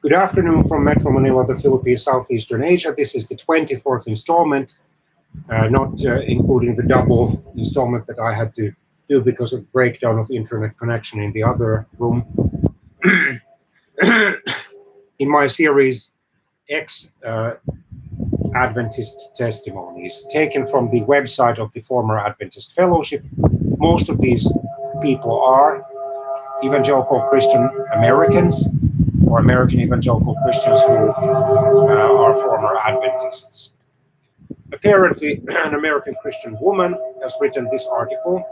Good afternoon from Metro Manila, the Philippines, Southeastern Asia. This is the 24th installment, not including the double installment that I had to do because of breakdown of internet connection in the other room. In my series, Ex-Adventist Testimonies, taken from the website of the former Adventist Fellowship. Most of these people are evangelical Christian Americans or American evangelical Christians who are former Adventists. Apparently, an American Christian woman has written this article.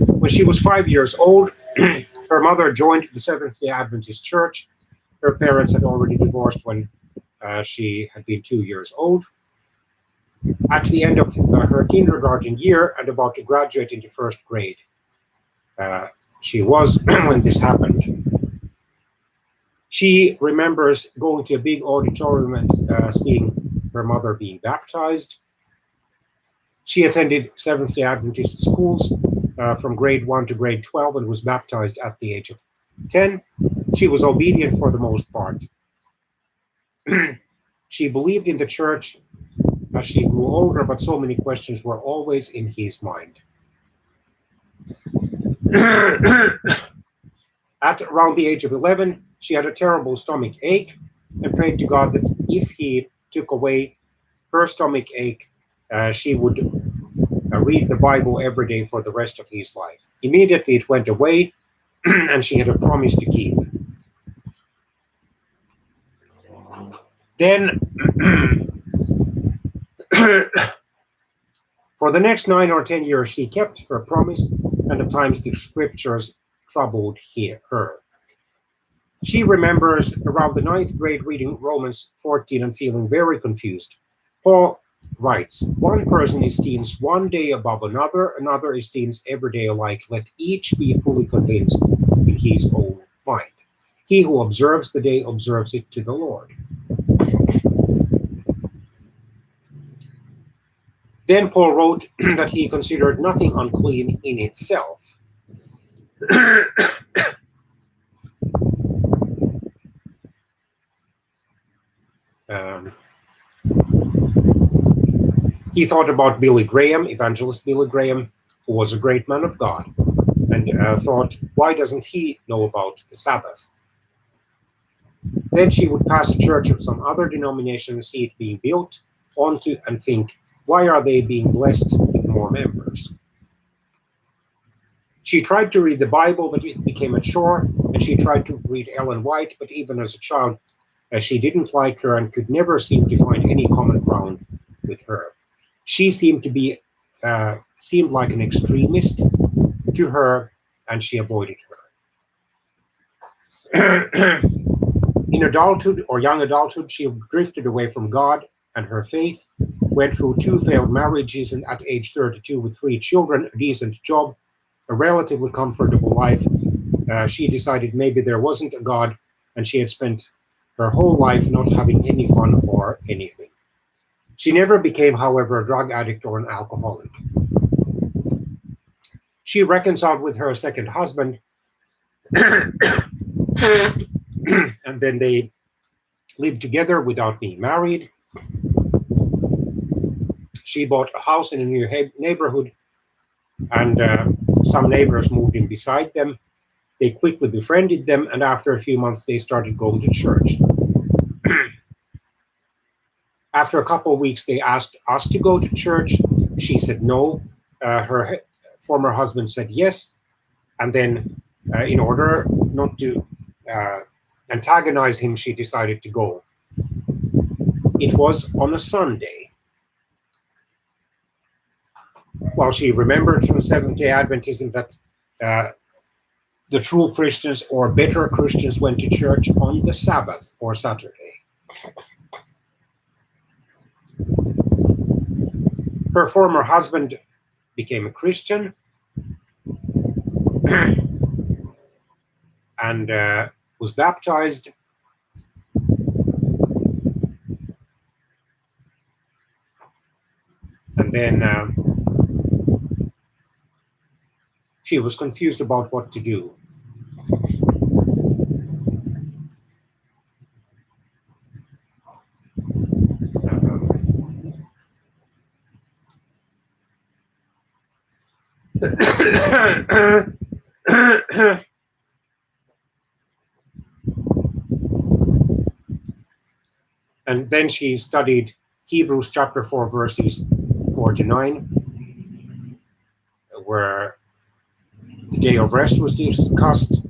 When she was 5 years old, her mother joined the Seventh-day Adventist Church. Her parents had already divorced when she had been 2 years old. At the end of her kindergarten year and about to graduate into first grade, she was when this happened. She remembers going to a big auditorium and seeing her mother being baptized. She attended Seventh-day Adventist schools from grade 1 to grade 12 and was baptized at the age of 10. She was obedient for the most part. She believed in the church as she grew older, but so many questions were always in his mind. At around the age of 11, she had a terrible stomach ache and prayed to God that if he took away her stomach ache, she would read the Bible every day for the rest of his life. Immediately it went away, and she had a promise to keep. Then, for the next 9 or 10 years, she kept her promise, and at times the scriptures troubled her. She remembers around the 9th grade reading Romans 14 and feeling very confused. Paul writes, "One person esteems one day above another, another esteems every day alike. Let each be fully convinced in his own mind. He who observes the day observes it to the Lord." Then Paul wrote that he considered nothing unclean in itself. He thought about Billy Graham, evangelist Billy Graham, who was a great man of God, and thought, why doesn't he know about the Sabbath? Then she would pass a church of some other denomination and see it being built onto and think, why are they being blessed with more members? She tried to read the Bible, but it became a chore, and she tried to read Ellen White, but even as a child, she didn't like her and could never seem to find any common ground with her. She seemed to be seemed like an extremist to her, and she avoided her. In adulthood or young adulthood, she drifted away from God and her faith, went through 2 failed marriages, and at age 32 with 3 children, a decent job, a relatively comfortable life, she decided maybe there wasn't a God, and she had spent her whole life not having any fun or anything. She never became, however, a drug addict or an alcoholic. She reconciled with her second husband, and then they lived together without being married. She bought a house in a new neighborhood, and some neighbors moved in beside them. They quickly befriended them, and after a few months, they started going to church. After a couple of weeks, they asked us to go to church. She said no. Her former husband said yes. And then, in order not to antagonize him, she decided to go. It was on a Sunday. Well, she remembered from Seventh-day Adventism that the true Christians or better Christians went to church on the Sabbath or Saturday. Her former husband became a Christian and was baptized. And then she was confused about what to do. And then she studied Hebrews chapter 4, verses 4 to 9, where the day of rest was discussed.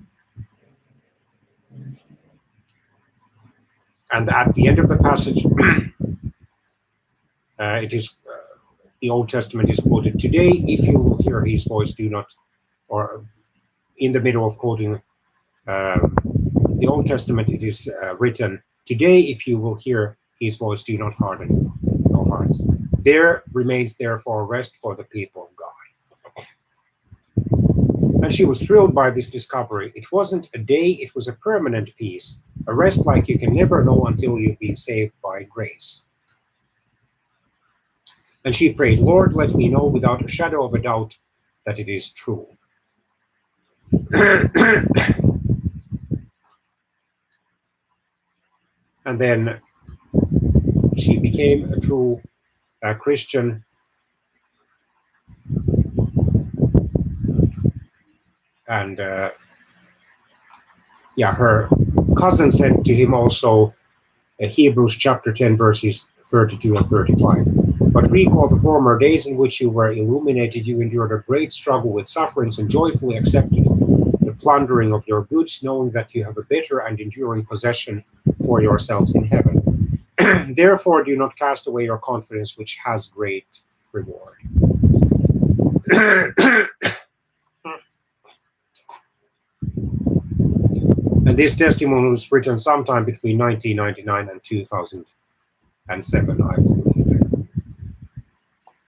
And at the end of the passage, it is the Old Testament is quoted, "Today, if you will hear his voice, do not," or in the middle of quoting the Old Testament, it is written, "Today, if you will hear his voice, do not harden your hearts. There remains therefore rest for the people of God." And she was thrilled by this discovery. It wasn't a day, it was a permanent peace, a rest like you can never know until you've been saved by grace. And she prayed, "Lord, let me know without a shadow of a doubt that it is true." And then she became a true Christian. And her cousin sent to him also Hebrews chapter 10, verses 32 and 35. "But recall the former days in which you were illuminated. You endured a great struggle with sufferings and joyfully accepted the plundering of your goods, knowing that you have a better and enduring possession for yourselves in heaven. Therefore, do not cast away your confidence, which has great reward." And this testimony was written sometime between 1999 and 2007, I believe.